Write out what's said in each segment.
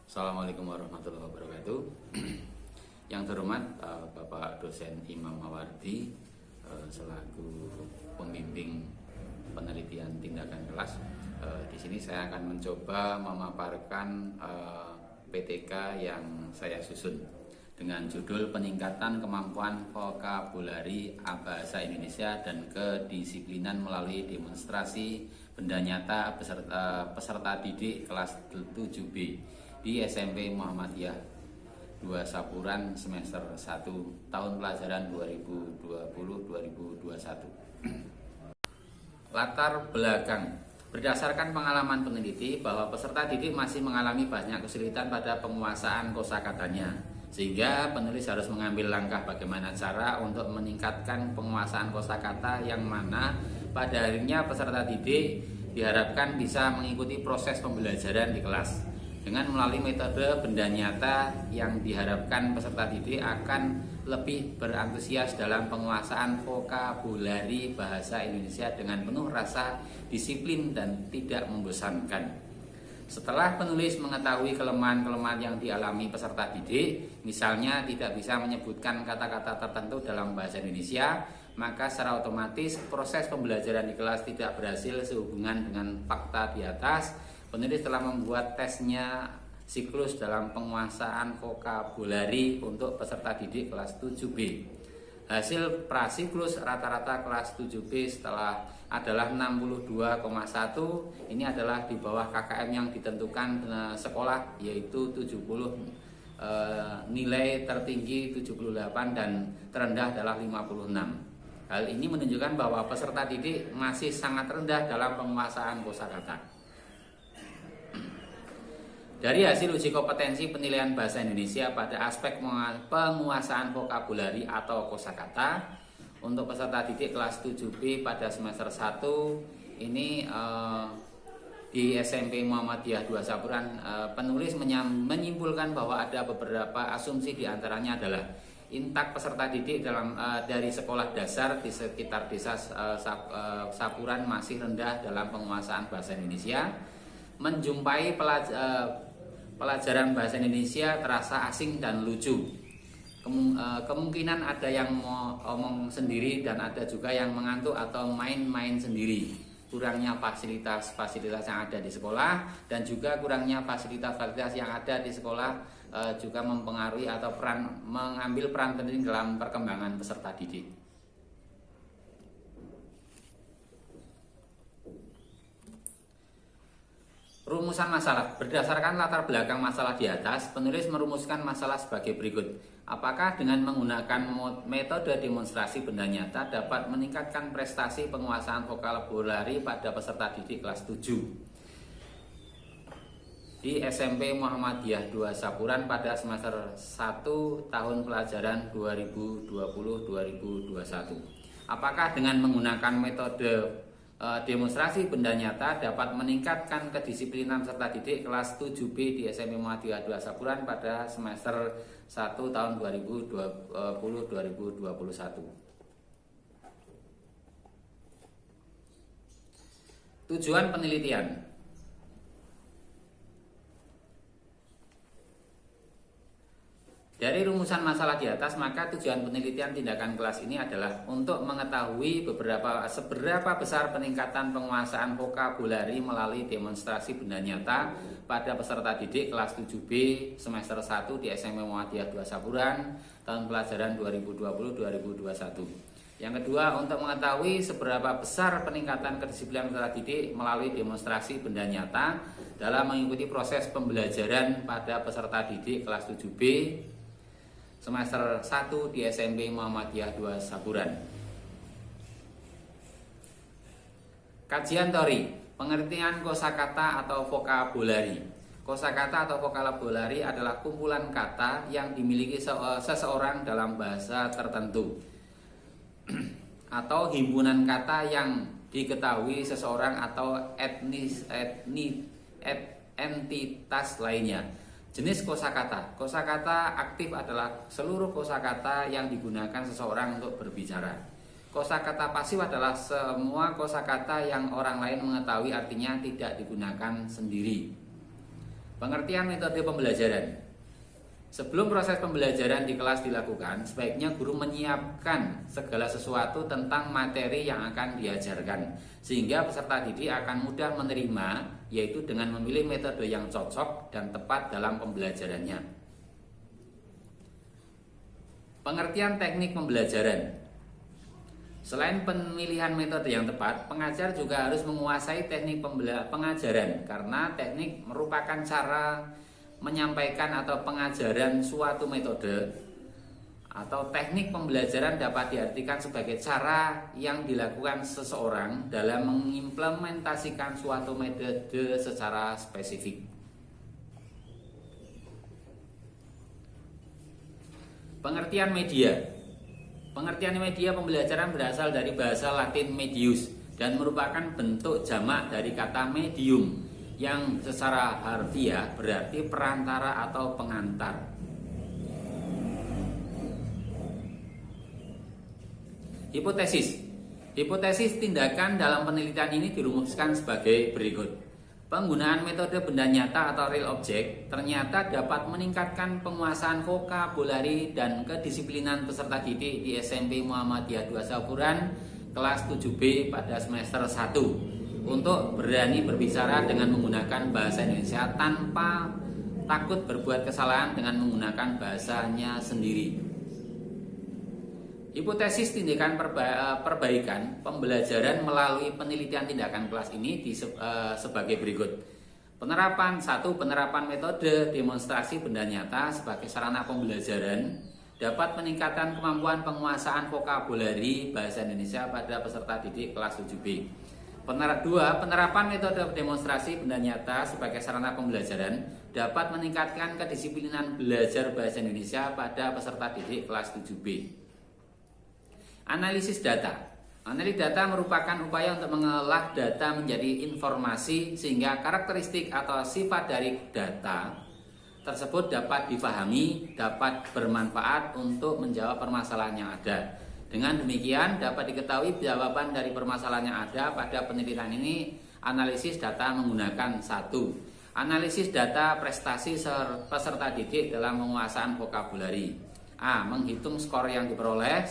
Assalamualaikum warahmatullahi wabarakatuh. Yang terhormat Bapak Dosen Imam Mawardi selaku pembimbing penelitian tindakan kelas. Di sini saya akan mencoba memaparkan PTK yang saya susun dengan judul Peningkatan Kemampuan Vokabulari Bahasa Indonesia dan Kedisiplinan melalui Demonstrasi Benda Nyata peserta didik kelas 7B di SMP Muhammadiyah 2 Sapuran semester 1 tahun pelajaran 2020-2021. Latar belakang. Berdasarkan pengalaman peneliti bahwa peserta didik masih mengalami banyak kesulitan pada penguasaan kosakatanya, sehingga penulis harus mengambil langkah bagaimana cara untuk meningkatkan penguasaan kosakata yang mana pada akhirnya peserta didik diharapkan bisa mengikuti proses pembelajaran di kelas dengan melalui metode benda nyata yang diharapkan peserta didik akan lebih berantusias dalam penguasaan vokabulari bahasa Indonesia dengan penuh rasa disiplin dan tidak membosankan. Setelah penulis mengetahui kelemahan-kelemahan yang dialami peserta didik, misalnya tidak bisa menyebutkan kata-kata tertentu dalam bahasa Indonesia, maka secara otomatis proses pembelajaran di kelas tidak berhasil sehubungan dengan fakta di atas. Penulis telah membuat tesnya siklus dalam penguasaan vokabulari untuk peserta didik kelas 7B. Hasil prasiklus rata-rata kelas 7B setelah adalah 62,1. Ini adalah di bawah KKM yang ditentukan sekolah, yaitu 70, nilai tertinggi 78 dan terendah adalah 56. Hal ini menunjukkan bahwa peserta didik masih sangat rendah dalam penguasaan kosakata. Dari hasil uji kompetensi penilaian bahasa Indonesia pada aspek penguasaan vokabulari atau kosakata untuk peserta didik kelas 7B pada semester 1 ini di SMP Muhammadiyah 2 Sapuran, penulis menyimpulkan bahwa ada beberapa asumsi, diantaranya adalah intak peserta didik dari sekolah dasar di sekitar desa Sapuran masih rendah dalam penguasaan bahasa Indonesia, menjumpai pelajaran bahasa Indonesia terasa asing dan lucu. Kemungkinan ada yang mau omong sendiri dan ada juga yang mengantuk atau main-main sendiri. Kurangnya fasilitas-fasilitas yang ada di sekolah dan juga kurangnya fasilitas-fasilitas yang ada di sekolah juga mempengaruhi atau mengambil peran penting dalam perkembangan peserta didik. Rumusan masalah. Berdasarkan latar belakang masalah di atas, penulis merumuskan masalah sebagai berikut. Apakah dengan menggunakan metode demonstrasi benda nyata dapat meningkatkan prestasi penguasaan vokabulari pada peserta didik kelas 7 di SMP Muhammadiyah 2 Sapuran pada semester 1 tahun pelajaran 2020-2021? Apakah dengan menggunakan metode demonstrasi benda nyata dapat meningkatkan kedisiplinan peserta didik kelas 7B di SMP Muhammadiyah 2 Sapuran pada semester 1 tahun 2020-2021. Tujuan penelitian. Dari rumusan masalah di atas, maka tujuan penelitian tindakan kelas ini adalah untuk mengetahui seberapa besar peningkatan penguasaan vokabulari melalui demonstrasi benda nyata pada peserta didik kelas 7B semester 1 di SMP Muhammadiyah 2 Sapuran tahun pelajaran 2020-2021. Yang kedua, untuk mengetahui seberapa besar peningkatan kedisiplinan peserta didik melalui demonstrasi benda nyata dalam mengikuti proses pembelajaran pada peserta didik kelas 7B semester 1 di SMP Muhammadiyah 2 Sapuran. Kajian teori, pengertian kosakata atau vokabulari. Kosakata atau vokabulari adalah kumpulan kata yang dimiliki seseorang dalam bahasa tertentu atau himpunan kata yang diketahui seseorang atau entitas lainnya. Jenis kosakata. Kosakata aktif adalah seluruh kosakata yang digunakan seseorang untuk berbicara. Kosakata pasif adalah semua kosakata yang orang lain mengetahui artinya tidak digunakan sendiri. Pengertian metode pembelajaran. Sebelum proses pembelajaran di kelas dilakukan, sebaiknya guru menyiapkan segala sesuatu tentang materi yang akan diajarkan, sehingga peserta didik akan mudah menerima, yaitu dengan memilih metode yang cocok dan tepat dalam pembelajarannya. Pengertian teknik pembelajaran. Selain pemilihan metode yang tepat, pengajar juga harus menguasai teknik pengajaran, karena teknik merupakan cara menyampaikan atau pengajaran suatu metode atau teknik pembelajaran dapat diartikan sebagai cara yang dilakukan seseorang dalam mengimplementasikan suatu metode secara spesifik. Pengertian media. Pengertian media pembelajaran berasal dari bahasa Latin medius dan merupakan bentuk jamak dari kata medium yang secara harfiah berarti perantara atau pengantar. Hipotesis. Hipotesis tindakan dalam penelitian ini dirumuskan sebagai berikut. Penggunaan metode benda nyata atau real object ternyata dapat meningkatkan penguasaan vokabulari dan kedisiplinan peserta didik di SMP Muhammadiyah 2 Sauburan kelas 7B pada semester 1 untuk berani berbicara dengan menggunakan bahasa Indonesia tanpa takut berbuat kesalahan dengan menggunakan bahasanya sendiri. Hipotesis tindakan perbaikan pembelajaran melalui penelitian tindakan kelas ini sebagai berikut. Penerapan 1. Penerapan metode demonstrasi benda nyata sebagai sarana pembelajaran dapat meningkatkan kemampuan penguasaan vokabulari bahasa Indonesia pada peserta didik kelas 7B. 2. Penerapan metode demonstrasi benda nyata sebagai sarana pembelajaran dapat meningkatkan kedisiplinan belajar bahasa Indonesia pada peserta didik kelas 7B. Analisis data. Analisis data merupakan upaya untuk mengolah data menjadi informasi sehingga karakteristik atau sifat dari data tersebut dapat difahami, dapat bermanfaat untuk menjawab permasalahan yang ada. Dengan demikian dapat diketahui jawaban dari permasalahan yang ada pada penelitian ini. Analisis data menggunakan 1. Analisis data prestasi peserta didik dalam penguasaan vokabulari. A. Menghitung skor yang diperoleh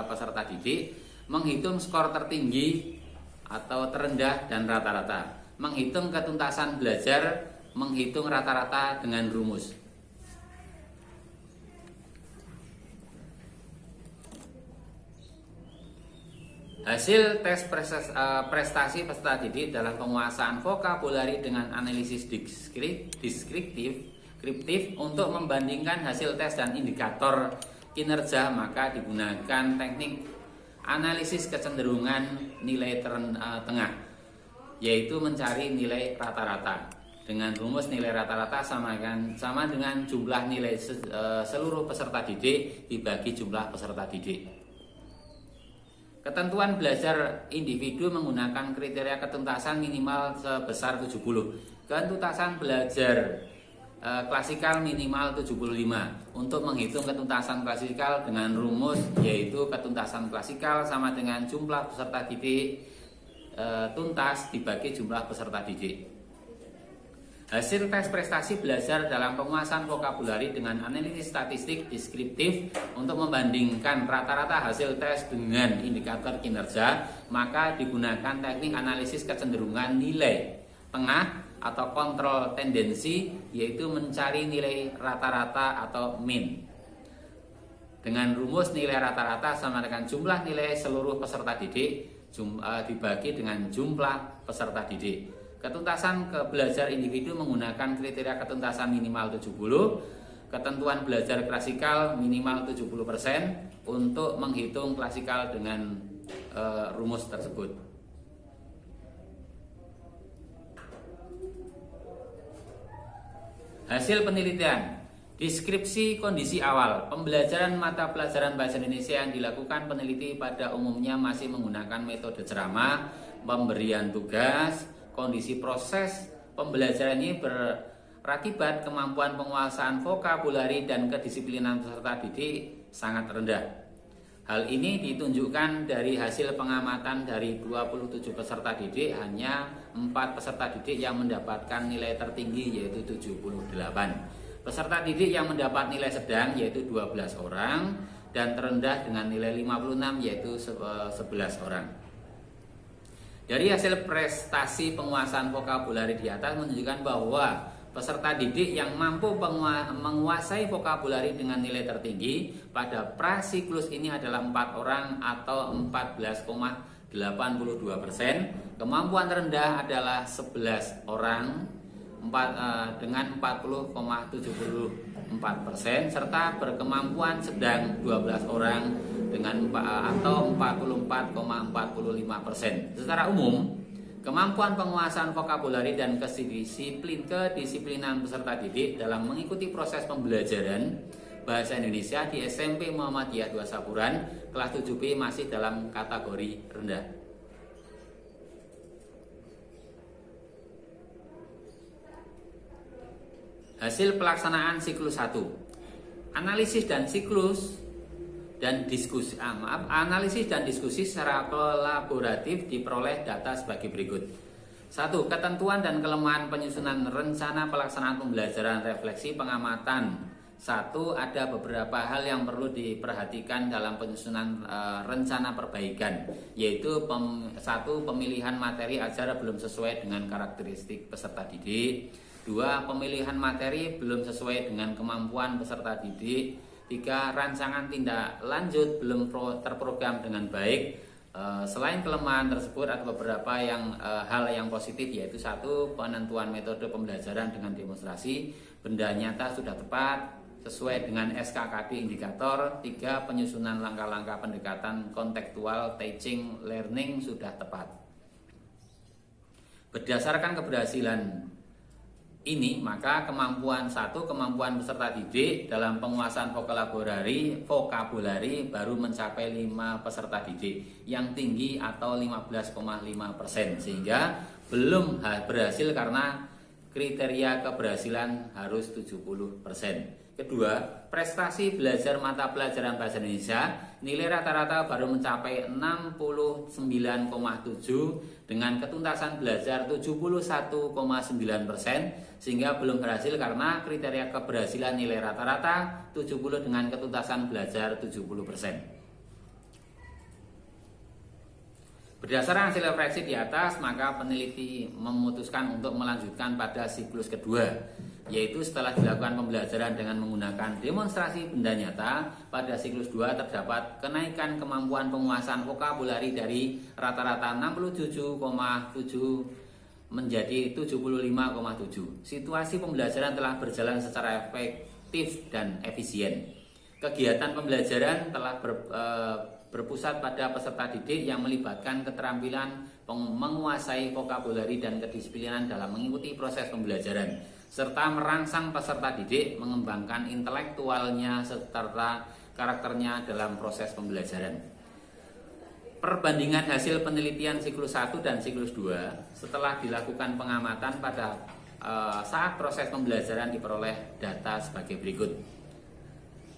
peserta didik. Menghitung skor tertinggi atau terendah dan rata-rata. Menghitung ketuntasan belajar. Menghitung rata-rata dengan rumus. Hasil tes prestasi peserta didik dalam penguasaan vokabulari dengan analisis deskriptif untuk membandingkan hasil tes dan indikator kinerja, maka digunakan teknik analisis kecenderungan nilai tengah, yaitu mencari nilai rata-rata. Dengan rumus nilai rata-rata sama dengan jumlah nilai seluruh peserta didik dibagi jumlah peserta didik. Ketentuan belajar individu menggunakan kriteria ketuntasan minimal sebesar 70. Ketuntasan belajar klasikal minimal 75. Untuk menghitung ketuntasan klasikal dengan rumus yaitu ketuntasan klasikal sama dengan jumlah peserta didik tuntas dibagi jumlah peserta didik. Hasil tes prestasi belajar dalam penguasaan vokabulari dengan analisis statistik deskriptif untuk membandingkan rata-rata hasil tes dengan indikator kinerja, maka digunakan teknik analisis kecenderungan nilai tengah atau kontrol tendensi, yaitu mencari nilai rata-rata atau mean. Dengan rumus nilai rata-rata sama dengan jumlah nilai seluruh peserta didik dibagi dengan jumlah peserta didik. Ketuntasan belajar individu menggunakan kriteria ketuntasan minimal 70, ketentuan belajar klasikal minimal 70% untuk menghitung klasikal dengan rumus tersebut. Hasil penelitian. Deskripsi kondisi awal. Pembelajaran mata pelajaran bahasa Indonesia yang dilakukan peneliti pada umumnya masih menggunakan metode ceramah, pemberian tugas. Kondisi proses pembelajaran ini berakibat kemampuan penguasaan vokabulari dan kedisiplinan peserta didik sangat rendah. Hal ini ditunjukkan dari hasil pengamatan dari 27 peserta didik, hanya 4 peserta didik yang mendapatkan nilai tertinggi yaitu 78. Peserta didik yang mendapat nilai sedang yaitu 12 orang dan terendah dengan nilai 56 yaitu 11 orang. Dari hasil prestasi penguasaan vokabulari di atas menunjukkan bahwa peserta didik yang mampu menguasai vokabulari dengan nilai tertinggi pada prasiklus ini adalah 4 orang atau 14,82%. Kemampuan terendah adalah 11 orang dengan 40,74%, serta berkemampuan sedang 12 orang dengan atau 44,45%. Secara umum, kemampuan penguasaan vokabulari dan kedisiplinan peserta didik dalam mengikuti proses pembelajaran bahasa Indonesia di SMP Muhammadiyah 2 Saburan kelas 7B masih dalam kategori rendah. Hasil pelaksanaan siklus 1. Analisis dan diskusi secara kolaboratif diperoleh data sebagai berikut. 1. Ketentuan dan kelemahan penyusunan rencana pelaksanaan pembelajaran refleksi pengamatan. 1. Ada beberapa hal yang perlu diperhatikan dalam penyusunan rencana perbaikan, yaitu 1. Pemilihan materi ajar belum sesuai dengan karakteristik peserta didik. 2. Pemilihan materi belum sesuai dengan kemampuan peserta didik. 3. Rancangan tindak lanjut belum terprogram dengan baik. Selain kelemahan tersebut ada beberapa hal yang positif, yaitu 1. Penentuan metode pembelajaran dengan demonstrasi, benda nyata sudah tepat sesuai dengan SKKD indikator. 3. Penyusunan langkah-langkah pendekatan kontekstual teaching learning sudah tepat. Berdasarkan keberhasilan ini, maka kemampuan peserta didik dalam penguasaan vokabulari baru mencapai 5 peserta didik yang tinggi atau 15,5%, sehingga belum berhasil karena kriteria keberhasilan harus 70%. Kedua, prestasi belajar mata pelajaran bahasa Indonesia, nilai rata-rata baru mencapai 69,7 dengan ketuntasan belajar 71,9%, sehingga belum berhasil karena kriteria keberhasilan nilai rata-rata 70 dengan ketuntasan belajar 70%. Berdasarkan hasil refleksi di atas, maka peneliti memutuskan untuk melanjutkan pada siklus kedua, yaitu setelah dilakukan pembelajaran dengan menggunakan demonstrasi benda nyata. Pada siklus 2 terdapat kenaikan kemampuan penguasaan vokabulari dari rata-rata 67,7 menjadi 75,7. Situasi pembelajaran telah berjalan secara efektif dan efisien. Kegiatan pembelajaran telah berpusat pada peserta didik yang melibatkan keterampilan menguasai vokabulari dan kedisiplinan dalam mengikuti proses pembelajaran, serta merangsang peserta didik mengembangkan intelektualnya serta karakternya dalam proses pembelajaran. Perbandingan hasil penelitian siklus 1 dan siklus 2 setelah dilakukan pengamatan pada saat proses pembelajaran diperoleh data sebagai berikut,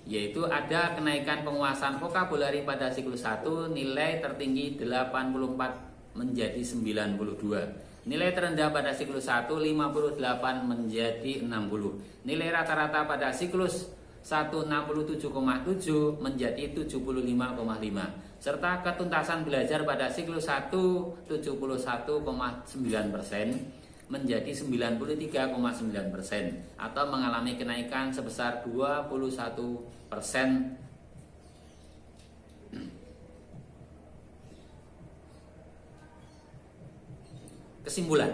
yaitu ada kenaikan penguasaan vokabulari pada siklus 1 nilai tertinggi 84 menjadi 92. Nilai terendah pada siklus 1 58 menjadi 60. Nilai rata-rata pada siklus 1 67,7 menjadi 75,5. Serta ketuntasan belajar pada siklus 1 71,9% menjadi 93,9% atau mengalami kenaikan sebesar 21%. Kesimpulan,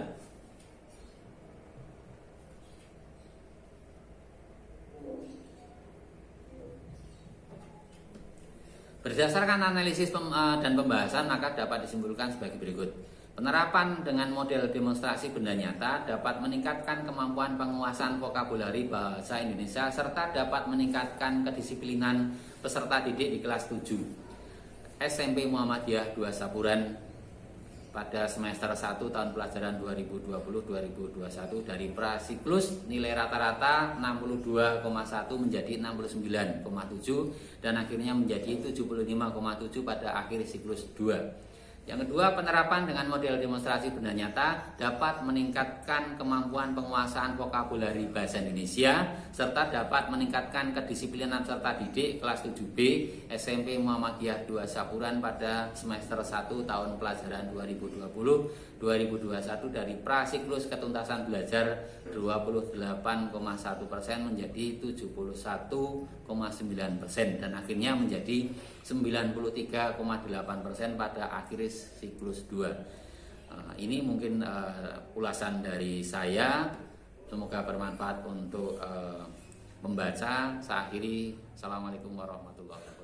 berdasarkan analisis dan pembahasan, maka dapat disimpulkan sebagai berikut. Penerapan dengan model demonstrasi benda nyata dapat meningkatkan kemampuan penguasaan vokabulari bahasa Indonesia serta dapat meningkatkan kedisiplinan peserta didik di kelas 7 SMP Muhammadiyah 2 Saburan pada semester 1 tahun pelajaran 2020-2021 dari prasiklus nilai rata-rata 62,1 menjadi 69,7 dan akhirnya menjadi 75,7 pada akhir siklus 2. Yang kedua, penerapan dengan model demonstrasi benda nyata dapat meningkatkan kemampuan penguasaan vokabulari bahasa Indonesia serta dapat meningkatkan kedisiplinan peserta didik kelas 7B SMP Muhammadiyah 2 Sapuran pada semester 1 tahun pelajaran 2020-2021 dari prasiklus ketuntasan belajar 28,1% menjadi 71,9% dan akhirnya menjadi 93,8% pada akhir siklus 2. Ini mungkin ulasan dari saya. Semoga bermanfaat untuk membaca. Saya akhiri. Assalamualaikum warahmatullahi wabarakatuh.